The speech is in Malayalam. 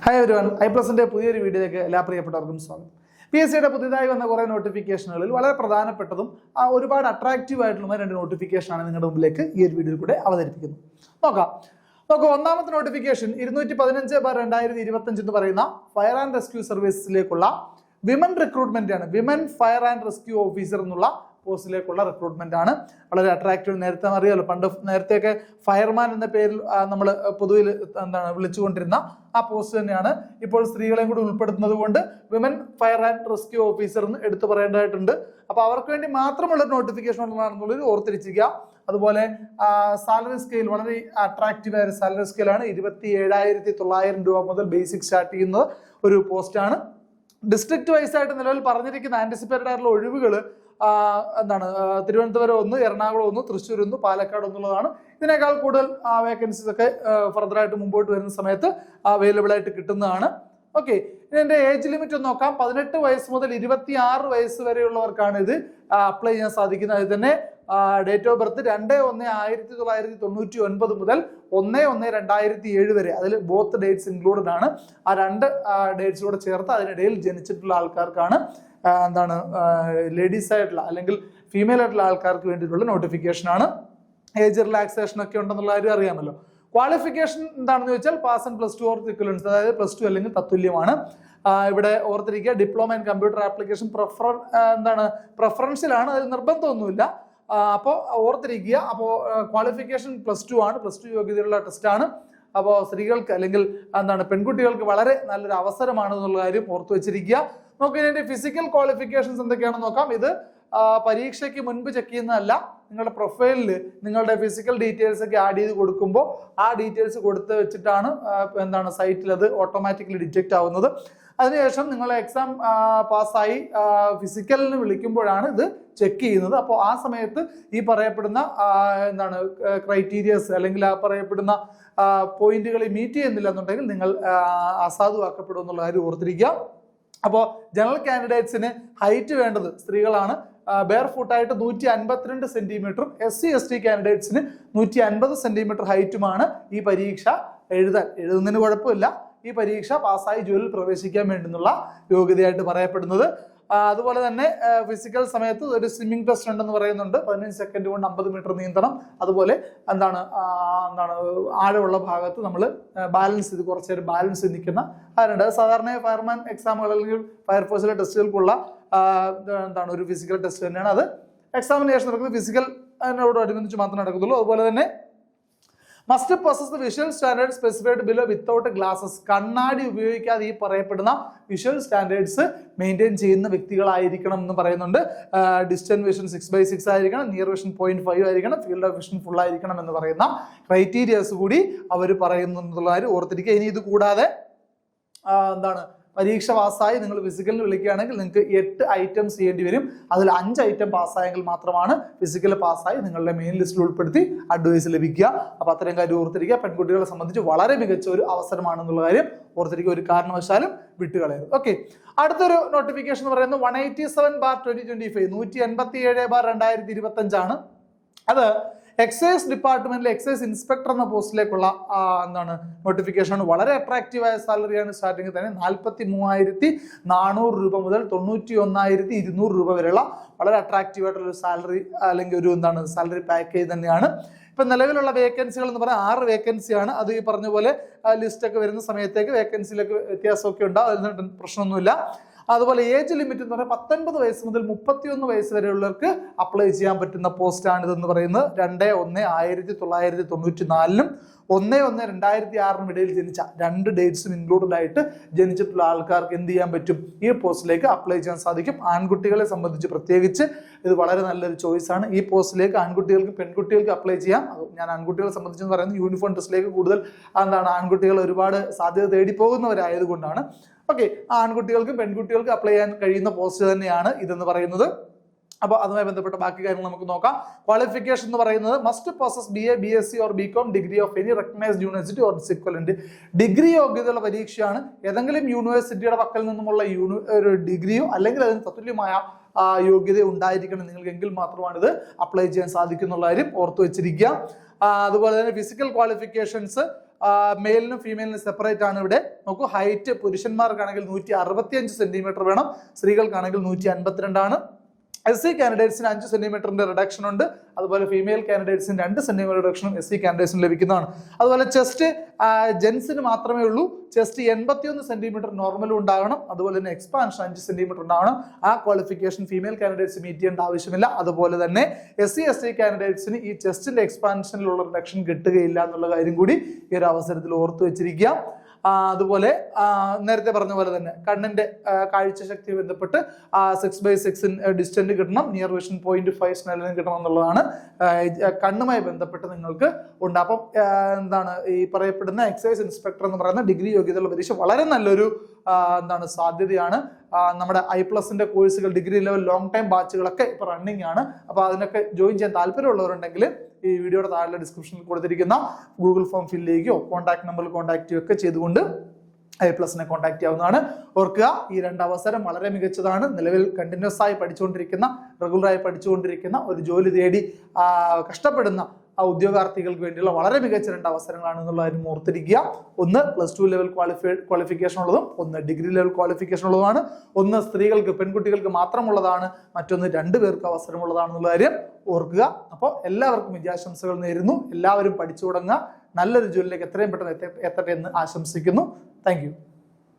ഹായ് എവരിവൺ, ഐപ്ലസിന്റെ പുതിയൊരു വീഡിയോയിലേക്ക് എല്ലാ പ്രിയപ്പെട്ടവർക്കും സ്വാഗതം. PSCയുടെ പുതിയതായി വന്ന കുറേ നോട്ടിഫിക്കേഷനുകളിൽ വളരെ പ്രധാനപ്പെട്ടതും ഒരുപാട് അട്രാക്റ്റീവ് ആയിട്ടുള്ള രണ്ട് നോട്ടിഫിക്കേഷനാണ് നിങ്ങളുടെ മുമ്പിലേക്ക് ഈ ഒരു വീഡിയോയിൽ കൂടെ അവതരിപ്പിക്കുന്നത്. നോക്കാം. ഒന്നാമത്തെ നോട്ടിഫിക്കേഷൻ 215/2025 എന്ന് പറയുന്ന ഫയർ ആൻഡ് റെസ്ക്യൂ സർവീസിലേക്കുള്ള വിമൻ റിക്രൂട്ട്മെന്റ് ആണ്. Women fire and rescue officer എന്നുള്ള പോസ്റ്റിലേക്കുള്ള റിക്രൂട്ട്മെന്റ് ആണ്. വളരെ അട്രാക്റ്റീവ്. നേരത്തെ അറിയാമല്ലോ, പണ്ട് നേരത്തെയൊക്കെ ഫയർമാൻ എന്ന പേരിൽ നമ്മൾ പൊതുവിൽ വിളിച്ചുകൊണ്ടിരുന്ന ആ പോസ്റ്റ് തന്നെയാണ് ഇപ്പോൾ സ്ത്രീകളെയും കൂടി ഉൾപ്പെടുത്തുന്നത് കൊണ്ട് women fire and rescue officer എന്ന് എടുത്തു പറയേണ്ടതായിട്ടുണ്ട്. അപ്പൊ അവർക്ക് വേണ്ടി മാത്രമുള്ള നോട്ടിഫിക്കേഷൻ ഉള്ളതാണെന്നുള്ളത് ഓർത്തിരിക്കുക. അതുപോലെ സാലറി സ്കെയിൽ വളരെ അട്രാക്റ്റീവ് ആയ സാലറി സ്കെയിലാണ്. 27,900 രൂപ മുതൽ ബേസിക് സ്റ്റാർട്ട് ചെയ്യുന്ന ഒരു പോസ്റ്റാണ്. ഡിസ്ട്രിക്ട് വൈസ് ആയിട്ട് നിലവിൽ പറഞ്ഞിരിക്കുന്ന ആന്റിസിപ്പേറ്റഡ് ആയിട്ടുള്ള ഒഴിവുകൾ തിരുവനന്തപുരം 1, എറണാകുളം 1, തൃശ്ശൂർ 1, പാലക്കാട് എന്നുള്ളതാണ്. ഇതിനേക്കാൾ കൂടുതൽ വേക്കൻസീസ് ഒക്കെ ഫർദർ ആയിട്ട് മുമ്പോട്ട് വരുന്ന സമയത്ത് അവൈലബിൾ ആയിട്ട് കിട്ടുന്നതാണ്. ഓക്കെ, ഇതിന്റെ ഏജ് ലിമിറ്റ് ഒന്ന് നോക്കാം. 18 വയസ്സ് മുതൽ 26 വയസ്സ് വരെയുള്ളവർക്കാണ് ഇത് അപ്ലൈ ചെയ്യാൻ സാധിക്കുന്നത്. അത് തന്നെ ഡേറ്റ് ഓഫ് ബർത്ത് 2/1/1999 മുതൽ 1/1/2007 വരെ. അതിൽ ബോത്ത് ഡേറ്റ്സ് ഇൻക്ലൂഡഡ് ആണ്. ആ രണ്ട് ഡേറ്റ്സ് കൂടെ ചേർത്ത് അതിനിടയിൽ ജനിച്ചിട്ടുള്ള ആൾക്കാർക്കാണ് ലേഡീസ് ആയിട്ടുള്ള അല്ലെങ്കിൽ ഫീമെയിൽ ആയിട്ടുള്ള ആൾക്കാർക്ക് വേണ്ടിയിട്ടുള്ള നോട്ടിഫിക്കേഷൻ ആണ്. ഏജ് റിലാക്സേഷൻ ഒക്കെ ഉണ്ടെന്നുള്ള കാര്യം അറിയാമല്ലോ. ക്വാളിഫിക്കേഷൻ എന്താണെന്ന് ചോദിച്ചാൽ പാസ് ആൻഡ് +2 ഓർ ഇക്വലൻസ്, അതായത് +2 അല്ലെങ്കിൽ തത്തുല്യമാണ്. ഇവിടെ ഓർത്തിരിക്കുക, ഡിപ്ലോമ ഇൻ കമ്പ്യൂട്ടർ ആപ്ലിക്കേഷൻ പ്രിഫറൻഷ്യലാണ്, അതിൽ നിർബന്ധമൊന്നുമില്ല. അപ്പോൾ ഓർത്തിരിക്കുക. അപ്പോൾ ക്വാളിഫിക്കേഷൻ +2 ആണ്. +2 യോഗ്യതയുള്ള ടെസ്റ്റാണ്. അപ്പോൾ സ്ത്രീകൾക്ക് അല്ലെങ്കിൽ പെൺകുട്ടികൾക്ക് വളരെ നല്ലൊരു അവസരമാണ് എന്നുള്ള കാര്യം ഓർത്തു വെച്ചിരിക്കുക. നമുക്ക് ഇതിന്റെ ഫിസിക്കൽ ക്വാളിഫിക്കേഷൻസ് എന്തൊക്കെയാണെന്ന് നോക്കാം. ഇത് പരീക്ഷയ്ക്ക് മുൻപ് ചെക്ക് ചെയ്യുന്നതല്ല. നിങ്ങളുടെ പ്രൊഫൈലിൽ നിങ്ങളുടെ ഫിസിക്കൽ ഡീറ്റെയിൽസ് ഒക്കെ ആഡ് ചെയ്ത് കൊടുക്കുമ്പോൾ ആ ഡീറ്റെയിൽസ് കൊടുത്ത് വെച്ചിട്ടാണ് സൈറ്റിൽ അത് ഓട്ടോമാറ്റിക്കലി ഡിറ്റക്ട് ആവുന്നത്. അതിനുശേഷം നിങ്ങൾ എക്സാം പാസ്സായി ഫിസിക്കലിന് വിളിക്കുമ്പോഴാണ് ഇത് ചെക്ക് ചെയ്യുന്നത്. അപ്പോൾ ആ സമയത്ത് ഈ പറയപ്പെടുന്ന ക്രൈറ്റീരിയസ് അല്ലെങ്കിൽ ആ പറയപ്പെടുന്ന പോയിന്റുകൾ മീറ്റ് ചെയ്യുന്നില്ല എന്നുണ്ടെങ്കിൽ നിങ്ങൾ അസാധുവാക്കപ്പെടും എന്നുള്ള കാര്യം ഓർത്തിരിക്കുക. അപ്പോൾ ജനറൽ കാൻഡിഡേറ്റ്സിന് ഹൈറ്റ് വേണ്ടത് സ്ത്രീകളാണ്. ബെയർ ഫുട്ടായിട്ട് 152 സെന്റിമീറ്ററും SC/ST കാൻഡിഡേറ്റ്സിന് 150 സെന്റിമീറ്റർ ഹൈറ്റുമാണ് ഈ പരീക്ഷ എഴുതുന്നതിന് കുഴപ്പമില്ല. ഈ പരീക്ഷ പാസ്സായി ജോലിയിൽ പ്രവേശിക്കാൻ വേണ്ടുന്നുള്ള യോഗ്യതയായിട്ട് പറയപ്പെടുന്നത്. അതുപോലെ തന്നെ ഫിസിക്കൽ സമയത്ത് ഒരു സ്വിമ്മിംഗ് ടെസ്റ്റ് ഉണ്ടെന്ന് പറയുന്നുണ്ട്. 15 സെക്കൻഡ് കൊണ്ട് 50 മീറ്റർ നീന്തണം. അതുപോലെ ആഴമുള്ള ഭാഗത്ത് നമ്മൾ ബാലൻസ് ചെയ്ത് കുറച്ചേരം ബാലൻസ് ചെയ്ത് നിൽക്കുന്ന കാര്യമുണ്ട്. അത് സാധാരണ ഫയർമാൻ എക്സാമുകൾ അല്ലെങ്കിൽ ഫയർഫോഴ്സിലെ ടെസ്റ്റുകൾക്കുള്ള ഒരു ഫിസിക്കൽ ടെസ്റ്റ് തന്നെയാണ്. അത് എക്സാമിനേഷൻ നടക്കുന്നത് ഫിസിക്കൽ അതിനോടനുബന്ധിച്ച് മാത്രമേ നടക്കത്തുള്ളൂ. അതുപോലെ തന്നെ must possess the visual standard specified below without glasses. കണ്ണാടി ഉപയോഗിക്കാതെ ഈ പറയപ്പെടുന്ന വിഷ്വൽ സ്റ്റാൻഡേർഡ്സ് മെയിൻറ്റെയിൻ ചെയ്യുന്ന വ്യക്തികളായിരിക്കണം എന്ന് പറയുന്നുണ്ട്. ഡിസ്റ്റൻസ് വിഷൻ 6/6 ആയിരിക്കണം, നിയർ വിഷൻ 0.5 ആയിരിക്കണം, ഫീൽഡ് ഓഫ് വിഷൻ ഫുൾ ആയിരിക്കണം എന്ന് പറയുന്ന ക്രൈറ്റീരിയസ് കൂടി അവർ പറയുന്നുള്ള കാര്യം ഓർത്തിരിക്കുക. ഇനി ഇത് കൂടാതെ പരീക്ഷ പാസ്സായി നിങ്ങൾ ഫിസിക്കലിന് വിളിക്കുകയാണെങ്കിൽ നിങ്ങൾക്ക് 8 ഐറ്റംസ് ചെയ്യേണ്ടി വരും. അതിൽ 5 ഐറ്റം പാസ്സായെങ്കിൽ മാത്രമാണ് ഫിസിക്കൽ പാസ്സായി നിങ്ങളുടെ മെയിൻ ലിസ്റ്റിൽ ഉൾപ്പെടുത്തി അഡ്വൈസ് ലഭിക്കുക. അപ്പൊ അത്തരം കാര്യം ഓർത്തിരിക്കുക. പെൺകുട്ടികളെ സംബന്ധിച്ച് വളരെ മികച്ച ഒരു അവസരമാണെന്നുള്ള കാര്യം ഓർത്തിരിക്കുക. ഒരു കാരണവശാലും വിട്ടുകളയരുത്. ഓക്കെ, അടുത്തൊരു നോട്ടിഫിക്കേഷൻ എന്ന് പറയുന്നത് 187/2025 187/2025 ആണ്. അത് എക്സൈസ് ഡിപ്പാർട്ട്മെന്റിലെ എക്സൈസ് ഇൻസ്പെക്ടർ എന്ന പോസ്റ്റിലേക്കുള്ള നോട്ടിഫിക്കേഷൻ ആണ്. വളരെ അട്രാക്റ്റീവ് ആയ സാലറിയാണ്. സ്റ്റാർട്ടിംഗ് തന്നെ 43,400 രൂപ മുതൽ 91,200 രൂപ വരെയുള്ള വളരെ അട്രാക്റ്റീവ് ആയിട്ടുള്ള ഒരു സാലറി അല്ലെങ്കിൽ ഒരു സാലറി പാക്കേജ് തന്നെയാണ്. ഇപ്പൊ നിലവിലുള്ള വേക്കൻസികൾ എന്ന് പറഞ്ഞാൽ 6 വേക്കൻസിയാണ്. അത് ഈ പറഞ്ഞ പോലെ ലിസ്റ്റ് ഒക്കെ വരുന്ന സമയത്തേക്ക് വേക്കൻസിയിലൊക്കെ വ്യത്യാസമൊക്കെ ഉണ്ടാവും. അതിന് പ്രശ്നമൊന്നുമില്ല. അതുപോലെ ഏജ് ലിമിറ്റ് എന്ന് പറഞ്ഞാൽ 19 വയസ്സ് മുതൽ 31 വയസ്സ് വരെയുള്ളവർക്ക് അപ്ലൈ ചെയ്യാൻ പറ്റുന്ന പോസ്റ്റാണ് ഇതെന്ന് പറയുന്നത്. 2/1/1994 1/1/2006 ഇടയിൽ ജനിച്ച 2 ഡേറ്റ്സും ഇൻക്ലൂഡഡ് ആയിട്ട് ജനിച്ചിട്ടുള്ള ആൾക്കാർക്ക് എന്ത് ചെയ്യാൻ പറ്റും? ഈ പോസ്റ്റിലേക്ക് അപ്ലൈ ചെയ്യാൻ സാധിക്കും. ആൺകുട്ടികളെ സംബന്ധിച്ച് പ്രത്യേകിച്ച് ഇത് വളരെ നല്ലൊരു ചോയ്സ് ആണ്. ഈ പോസ്റ്റിലേക്ക് ആൺകുട്ടികൾക്ക് പെൺകുട്ടികൾക്ക് അപ്ലൈ ചെയ്യാം. ഞാൻ ആൺകുട്ടികളെ സംബന്ധിച്ചെന്ന് പറയുന്നത് യൂണിഫോം ടെസ്റ്റിലേക്ക് കൂടുതൽ ആൺകുട്ടികൾ ഒരുപാട് സാധ്യത തേടി പോകുന്നവരായതുകൊണ്ടാണ്. ഓക്കെ, ആൺകുട്ടികൾക്കും പെൺകുട്ടികൾക്കും അപ്ലൈ ചെയ്യാൻ കഴിയുന്ന പോസ്റ്റ് തന്നെയാണ് ഇതെന്ന് പറയുന്നത്. അപ്പോൾ അതുമായി ബന്ധപ്പെട്ട ബാക്കി കാര്യങ്ങൾ നമുക്ക് നോക്കാം. ക്വാളിഫിക്കേഷൻ എന്ന് പറയുന്നത് must possess BA, BSc or BCom degree of any recognised university or equivalent. Degree യോഗ്യതയുള്ള പരീക്ഷയാണ്. ഏതെങ്കിലും യൂണിവേഴ്സിറ്റിയുടെ പക്കൽ നിന്നുമുള്ള ഒരു ഡിഗ്രിയോ അല്ലെങ്കിൽ അതിന് തത്തുല്യമായ യോഗ്യത ഉണ്ടായിരിക്കണം നിങ്ങൾക്ക്, എങ്കിൽ മാത്രമാണ് ഇത് അപ്ലൈ ചെയ്യാൻ സാധിക്കുന്നുള്ള കാര്യം ഓർത്തു വെച്ചിരിക്കുക. അതുപോലെ തന്നെ ഫിസിക്കൽ ക്വാളിഫിക്കേഷൻസ് മെയിലിനും ഫീമെയിലിനും സെപ്പറേറ്റ് ആണ് ഇവിടെ. നോക്കൂ, ഹൈറ്റ് പുരുഷന്മാർക്കാണെങ്കിൽ 165 സെന്റിമീറ്റർ വേണം, സ്ത്രീകൾക്കാണെങ്കിൽ 152 ആണ്. SC കാൻഡിഡേറ്റ്സിന് 5 സെന്റിമീറ്ററിന്റെ റിഡക്ഷൻ ഉണ്ട്. അതുപോലെ ഫീമെയിൽ കാൻഡിഡേറ്റ്സിന് 2 സെന്റിമീറ്റർ റിഡക്ഷനും SC കാൻഡിഡേറ്റ്സിന് ലഭിക്കുന്നതാണ്. അതുപോലെ ചെസ്റ്റ് ജെൻസിന് മാത്രമേ ഉള്ളൂ. ചെസ്റ്റ് 81 സെന്റിമീറ്റർ നോർമലും ഉണ്ടാകണം. അതുപോലെ തന്നെ എക്സ്പാൻഷൻ 5 സെന്റിമീറ്റർ ഉണ്ടാകണം. ആ ക്വാളിഫിക്കേഷൻ ഫീമെയിൽ കാൻഡിഡേറ്റ്സ് മീറ്റ് ചെയ്യേണ്ട ആവശ്യമില്ല. അതുപോലെ തന്നെ SC ST കാൻഡിഡേറ്റ്സിന് ഈ ചെസ്റ്റിന്റെ എക്സ്പാൻഷനിലുള്ള റിഡക്ഷൻ കിട്ടുകയില്ല എന്നുള്ള കാര്യം കൂടി ഈ ഒരു അവസരത്തിൽ ഓർത്തു വെച്ചിരിക്കുക. അതുപോലെ നേരത്തെ പറഞ്ഞ പോലെ തന്നെ കണ്ണിന്റെ കാഴ്ചശക്തി ബന്ധപ്പെട്ട് 6/6 ഡിസ്റ്റന്റ് കിട്ടണം, നിയർ വിഷൻ 0.5 സ്നെല്ലിനും കിട്ടണം എന്നുള്ളതാണ് കണ്ണുമായി ബന്ധപ്പെട്ട് നിങ്ങൾക്ക് ഉണ്ട്. അപ്പം എന്താണ് ഈ പറയപ്പെടുന്ന എക്സൈസ് ഇൻസ്പെക്ടർ എന്ന് പറയുന്ന ഡിഗ്രി യോഗ്യതയുള്ള പരീക്ഷ വളരെ നല്ലൊരു സാധ്യതയാണ്. നമ്മുടെ I+ന്റെ കോഴ്സുകൾ ഡിഗ്രി ലെവൽ ലോങ് ടൈം ബാച്ചുകളൊക്കെ ഇപ്പൊ റണ്ണിങ് ആണ്. അപ്പൊ അതിനൊക്കെ ജോയിൻ ചെയ്യാൻ താല്പര്യമുള്ളവരുണ്ടെങ്കിൽ ഈ വീഡിയോയുടെ താഴെ ഡിസ്ക്രിപ്ഷനിൽ കൊടുത്തിരിക്കുന്ന ഗൂഗിൾ ഫോം ഫില്ല് ചെയ്യുകയോ കോൺടാക്ട് നമ്പറിൽ കോൺടാക്ട് ചെയ്യുകയൊക്കെ ചെയ്തുകൊണ്ട് I+നെ കോൺടാക്ട് ചെയ്യാവുന്നതാണ്. ഓർക്കുക, ഈ 2 അവസരം വളരെ മികച്ചതാണ്. നിലവിൽ കണ്ടിന്യൂസ് ആയി പഠിച്ചുകൊണ്ടിരിക്കുന്ന, റെഗുലറായി പഠിച്ചുകൊണ്ടിരിക്കുന്ന, ഒരു ജോലി തേടി കഷ്ടപ്പെടുന്ന ഉദ്യോഗാർത്ഥികൾക്ക് വേണ്ടിയുള്ള വളരെ മികച്ച 2 അവസരങ്ങളാണ് എന്നുള്ള കാര്യം ഓർത്തിരിക്കുക. ഒന്ന് +2 ലെവൽ ക്വാളിഫിക്കേഷൻ ഉള്ളതും ഒന്ന് ഡിഗ്രി ലെവൽ ക്വാളിഫിക്കേഷൻ ഉള്ളതുമാണ്. ഒന്ന് സ്ത്രീകൾക്ക്, പെൺകുട്ടികൾക്ക് മാത്രമുള്ളതാണ്, മറ്റൊന്ന് 2 പേർക്ക് അവസരമുള്ളതാണെന്നുള്ള കാര്യം ഓർക്കുക. അപ്പോൾ എല്ലാവർക്കും വിജയാശംസകൾ നേരുന്നു. എല്ലാവരും പഠിച്ചു തുടങ്ങുക. നല്ലൊരു ജോലിയിലേക്ക് എത്രയും പെട്ടെന്ന് എത്തട്ടെ എന്ന് ആശംസിക്കുന്നു. Thank you.